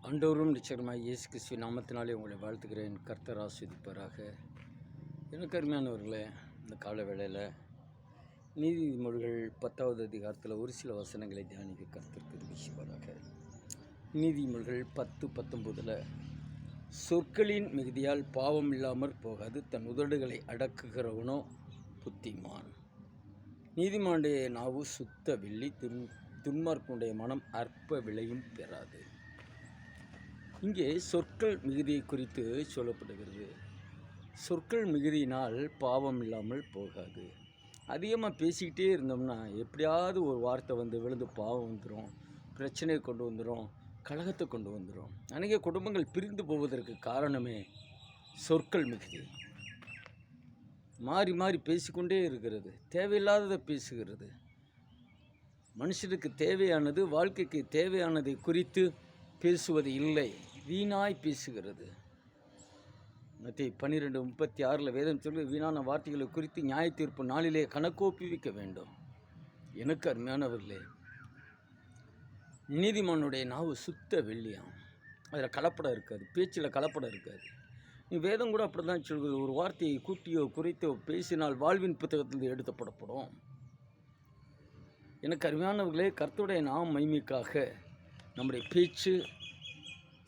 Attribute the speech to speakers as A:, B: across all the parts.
A: ஆண்டவரும் நிச்சயமாக இயேசு கிறிஸ்துவின் நாமத்தினாலே உங்களை வாழ்த்துக்கிறேன். கர்த்தர் ஆசீர்வதிப்பாராக. எனக்கு அருமையானவர்களே, இந்த கால வேளையில் நீதிமொழிகள் 10வது அதிகாரத்தில் ஒரு சில வசனங்களை தியானிக்க கர்த்தர் கிருபை செய்வாராக. நீதிமொழிகள் 10:19 சொற்களின் மிகுதியால் பாவம் இல்லாமற் போகாது, தன் உதடுகளை அடக்குகிறவனோ புத்திமான். நீதிமானுடைய நாவு சுத்த வெள்ளி, துன்மார்க்கனுடைய மனம் அற்ப விலையும் பெறாது. இங்கே சொற்கள் மிகுதியை குறித்து சொல்லப்படுகிறது. சொற்கள் மிகுதியினால் பாவம் இல்லாமல் போகாது. அதிகமாக பேசிக்கிட்டே இருந்தோம்னா எப்படியாவது ஒரு வார்த்தை வந்து விழுந்து பாவம் வந்துடும், பிரச்சனையை கொண்டு வந்துடும், கலகத்தை கொண்டு வந்துடும். அநேக குடும்பங்கள் பிரிந்து போவதற்கு காரணமே சொற்கள் மிகுதி. மாறி மாறி பேசிக்கொண்டே இருக்கிறது, தேவையில்லாததை பேசுகிறது. மனுஷனுக்கு தேவையானது, வாழ்க்கைக்கு தேவையானதை குறித்து பேசுவது இல்லை, வீணாய் பேசுகிறது. மத்தேயு 12:36 வேதம் சொல்லி, வீணான வார்த்தைகளை குறித்து நியாய தீர்ப்பு நாளிலே கணக்கொப்புவிக்க வேண்டும். எனக்கு அருமையானவர்களே, நீதிமானுடைய நாவு சுத்த வெள்ளியாம், அதில் கலப்படம் இருக்காது, பேச்சில் கலப்படம் இருக்காது. வேதம் கூட அப்படி தான் சொல்கிறது. ஒரு வார்த்தையை கூட்டியோ குறைத்தோ பேசினால் வாழ்வின் புத்தகத்திலிருந்து எடுத்துப்படப்படும். எனக்கு அருமையானவர்களே, கர்த்தருடைய நாம மகிமைக்காக நம்முடைய பேச்சு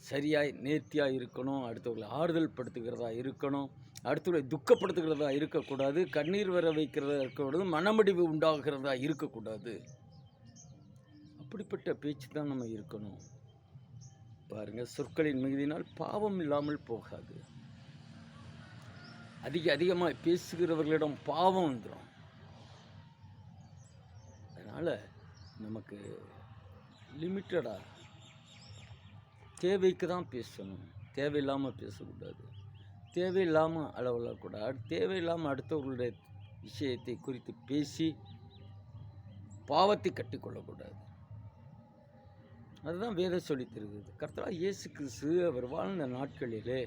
A: சரியாய் நேர்த்தியாக இருக்கணும். அடுத்தவர்களை ஆறுதல் படுத்துகிறதா இருக்கணும். அடுத்தவர்களை துக்கப்படுத்துகிறதா இருக்கக்கூடாது. கண்ணீர் வர வைக்கிறதா இருக்கக்கூடாது. மனமடிவு உண்டாகிறதா இருக்கக்கூடாது. அப்படிப்பட்ட பேச்சு தான் நம்ம இருக்கணும். பாருங்கள், சொற்களின் மிகுதியினால் பாவம் இல்லாமல் போகாது. அதிகமாக பேசுகிறவர்களிடம் பாவம் வந்துடும். அதனால் நமக்கு லிமிட்டடாக தேவைக்கு தான் பேசணும், தேவையில்லாமல் பேசக்கூடாது. தேவையில்லாமல் அளவிடக்கூடாது. தேவையில்லாமல் அடுத்தவர்களுடைய விஷயத்தை குறித்து பேசி பாவத்தை கட்டிக்கொள்ளக்கூடாது. அதுதான் வேதம் சொல்லித் தருகிறது. கர்த்தராகிய இயேசு கிறிஸ்து அவர் வாழ்ந்த நாட்களிலே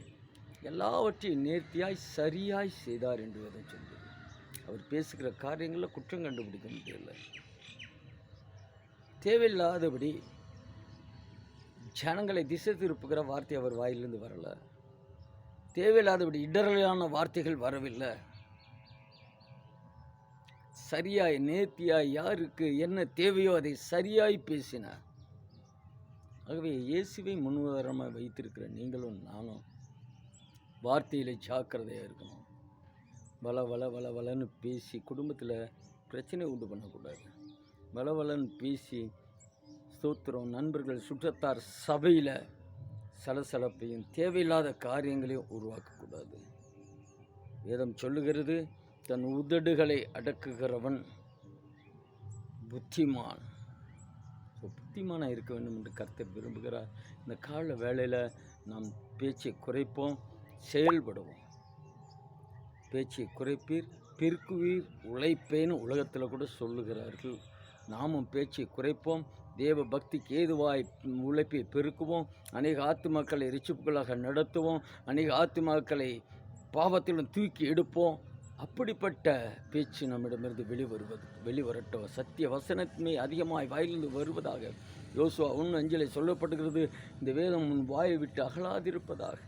A: எல்லாவற்றையும் நேர்த்தியாய் சரியாய் செய்தார் என்று வேதம் சொல்கிறது. அவர் பேசுகிற காரியங்களில் குற்றம் கண்டுபிடிக்க முடியல. தேவையில்லாதபடி ஜனங்களை திசை திருப்புகிற வார்த்தை அவர் வாயிலிருந்து வரலை. தேவையில்லாதபடி இடரலான வார்த்தைகள் வரவில்லை. சரியாய் நேர்த்தியாய் யாருக்கு என்ன தேவையோ அதை சரியாய் பேசினார். ஆகவே இயேசுவை முன்னுதாரணமாக வைத்திருக்கிற நீங்களும் நானும் வார்த்தையில் ஜாக்கிரதையாக இருக்கணும். வளன்னு பேசி குடும்பத்தில் பிரச்சனை உண்டு பண்ணக்கூடாது. வளன்னு பேசி ஸ்தோத்திரம், நண்பர்கள், சுற்றத்தார், சபையில் சலசலப்பையும் தேவையில்லாத காரியங்களையும் உருவாக்கக்கூடாது. வேதம் சொல்லுகிறது, தன் உதடுகளை அடக்குகிறவன் புத்திமான். புத்திமானாக இருக்க வேண்டும் என்று கர்த்தர் விரும்புகிறார். இந்த கால வேளையில் நாம் பேச்சை குறைப்போம், செயல்படுவோம். பேச்சை குறைப்பீர் பெருக்குவீர் உழைப்பேன்னு உலகத்தில் கூட சொல்லுகிறார்கள். நாமும் பேச்சை குறைப்போம், தேவ பக்திக்கு ஏதுவாய் உழைப்பை பெருக்குவோம். அநேக ஆத்துமாக்களை ரிச்சிப்புகளாக நடத்துவோம். அநேக ஆத்துமாக்களை பாவத்திலும் தூக்கி எடுப்போம். அப்படிப்பட்ட பேச்சு நம்மிடமிருந்து வெளிவரட்டும். சத்திய வசனமே அதிகமாய் வாயிலிருந்து வருவதாக. யோசுவா 1:5 சொல்லப்படுகிறது, இந்த வேதம் உன் வாயை விட்டு அகலாதிருப்பதாக.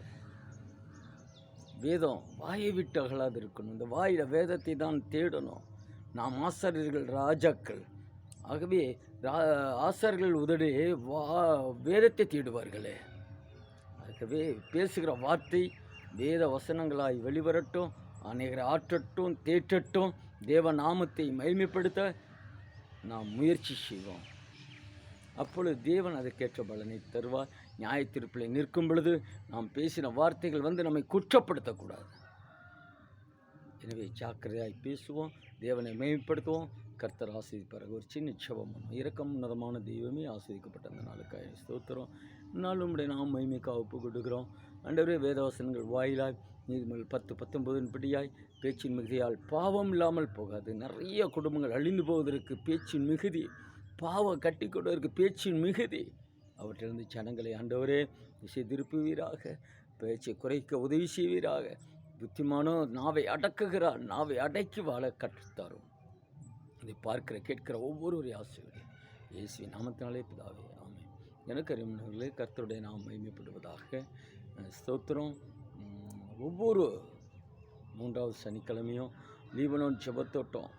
A: வேதம் வாயை விட்டு அகலாது இருக்கணும். இந்த வாயில் வேதத்தை தான் தேடணும். நாம் ஆசாரியர்கள், ராஜாக்கள். ஆகவே ஆசாரியர்கள் உதடு வேதத்தை தேடுவார்களே. ஆகவே பேசுகிற வார்த்தை வேத வசனங்களாய் வெளிவரட்டும். அநேகரை ஆற்றட்டும், தேற்றட்டும். தேவ நாமத்தை மகிமைப்படுத்த நாம் முயற்சி செய்வோம். அப்பொழுது தேவன் அதற்கேற்ற பலனை தருவார். நியாய தீர்ப்பில் நிற்கும் பொழுது நாம் பேசின வார்த்தைகள் வந்து நம்மை குற்றப்படுத்தக்கூடாது. எனவே ஜாக்கிரதையாய் பேசுவோம், தேவனை மேம்படுத்துவோம். கர்த்தர் ஆசீர்வதிப்பார். ஒரு சின்ன ஜெபம். இரக்கம் உன்னதமான தெய்வமே, ஆசீர்வதிக்கப்பட்ட அந்த நாளுக்காக ஸ்தோத்திரம். நாளும் உடைய நாம் மகிமைக்காக ஒப்பு கொடுக்கிறோம். ஆண்டவரே, வேதவசனங்கள் வாயிலாய் நீதிமொழிகள் 10:19 படியாய் பேச்சின் மிகுதியால் பாவம் இல்லாமல் போகாது. நிறைய குடும்பங்கள் அழிந்து போவதற்கு பேச்சின் மிகுதி, பாவம் கட்டி கொள்வதற்கு பேச்சின் மிகுதி. அவற்றிலிருந்து ஜனங்களை ஆண்டவரே திசை திருப்புவீராக, பேச்சை குறைக்க உதவி செய்வீராக. புத்திமானோ நாவை அடக்குகிறார், நாவை அடக்கி வாழ கற்றுத்தாரும். இதை பார்க்கிற கேட்கிற ஒவ்வொருவரையும் ஆசீர்வதி. இயேசுவின் நாமத்தினாலே பிதாவே, ஆமென். எனக்கு அறிமுகங்களே கர்த்தருடைய நாம் மகிமைப்படுவதாக. ஸ்தோத்திரம். ஒவ்வொரு 3வது சனிக்கிழமையும் லீபனோன் ஜெபத்தோட்டம்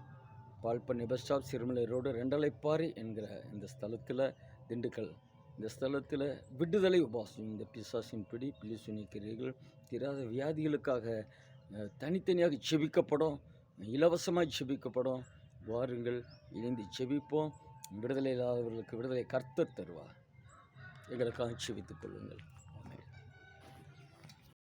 A: பால்பண்ணை bus stop Sirumalai road Rendalaiparai என்கிற இந்த ஸ்தலத்தில், திண்டுக்கல் இந்த ஸ்தலத்தில் விடுதலை உபாசம், இந்த பிசாசின் பிடி பிலிசுனி கிரியைகள் தீராத வியாதிகளுக்காக தனித்தனியாக செபிக்கப்படும், இலவசமாக செபிக்கப்படும். வாருங்கள், இணைந்து செபிப்போம். விடுதலை இல்லாதவர்களுக்கு விடுதலை கர்த்தர் தருவார். எங்களுக்காக செபித்துக் கொள்ளுங்கள்.